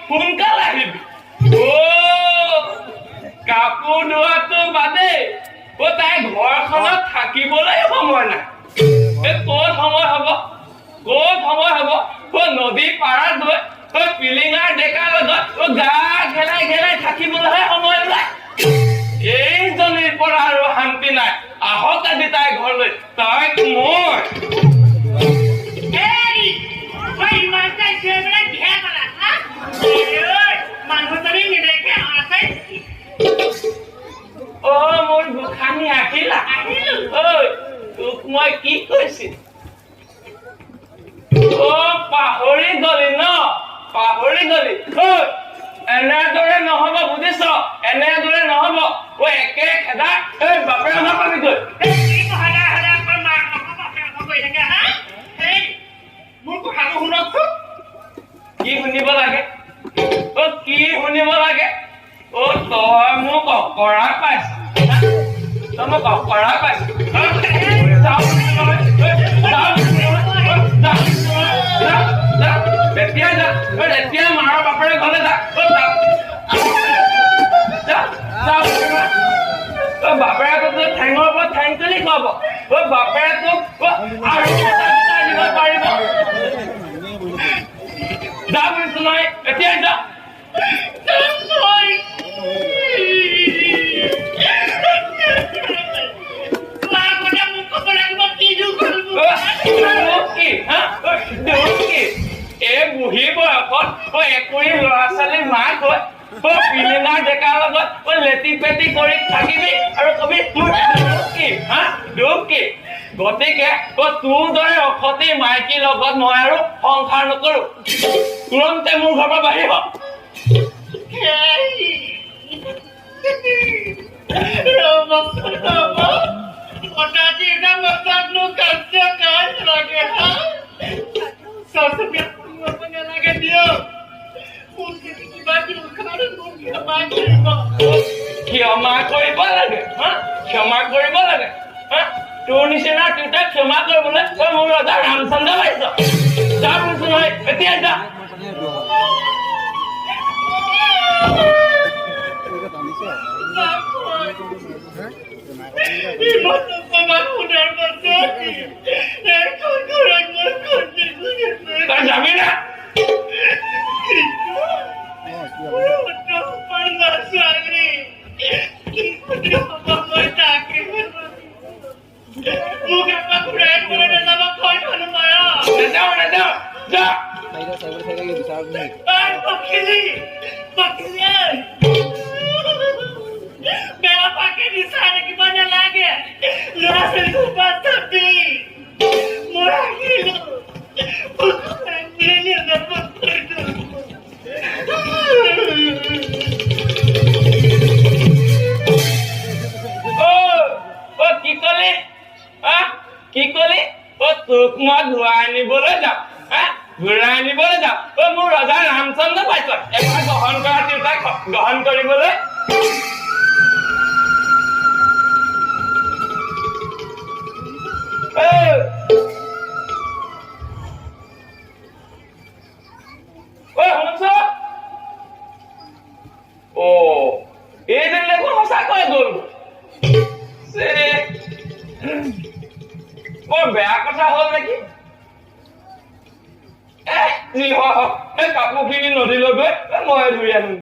সোনকালে আহিবি কাপোৰ ধোৱাটো বাদে তাই ঘৰখনত থাকিবলৈ সময় নাই ক'ত সময় হ'ব নদী পাৰত গৈ পিলিঙাৰ ডেকাৰ লগত গা ঘেলাই ঘেলাই থাকিবলৈহে সময় ওলায় এইজনীৰ পৰা আৰু শান্তি নাই আহক আজি তাই ঘৰলৈ তাইক মই মোৰ গোসাঁনী আহিলা তোক মই কি কৈছিল পাহৰি গলি এনেদৰে নহব বুজিছ এনেদৰে নহব একে খেদা বাপেৰে আমাৰ পাবি গৈ মোৰ কথাটো শুনকচোন কি শুনিব লাগে তই মোক অকৰা পাইছ এতিয়া মাৰৰ বাপেৰে ঘৰলে বাপেৰে তোক ঠেঙৰ ওপৰত ঠেং তুলি খুৱাব বাপেৰে তোক আৰু দিব পাৰিব যা বুলিছো নহয় এতিয়া যা বুঢ়ী বয়সত একুৰি ল'ৰা ছোৱালীৰ মাক হৈ পিলিঙাৰ ডেকাৰ লগত লেটি পেটি কৰি থাকিবি আৰু কবি দুখ কি গতিকে তোৰ দৰে অসতী মাইকীৰ লগত মই আৰু সংসাৰ নকৰো তুৰন্তে মোৰ ঘৰৰ পৰা বাহিৰ ক্ষমা কৰিব লাগে তোৰ নিচিনা তোৰ ক্ষমা কৰিবলৈ তই মোৰ ৰজা ৰামচন্দ্ৰ পাইছ যা বুলিছো নহয় এতিয়া যা তই যাবি না কি কলি তোক মই ঘূৰাই আনিবলৈ যাম মোৰ ৰজা ৰামচন্দ্ৰ পাইছ এবাৰ গ্ৰহণ কৰা তিৰোতাক গ্ৰহণ কৰিবলৈ এইদিন দেখোন সঁচাকৈ গ'ল বৰ বেয়া কথা হ'ল নেকি যি হয় কাপোৰখিনি নদীলৈ গৈ মই ধুই আনো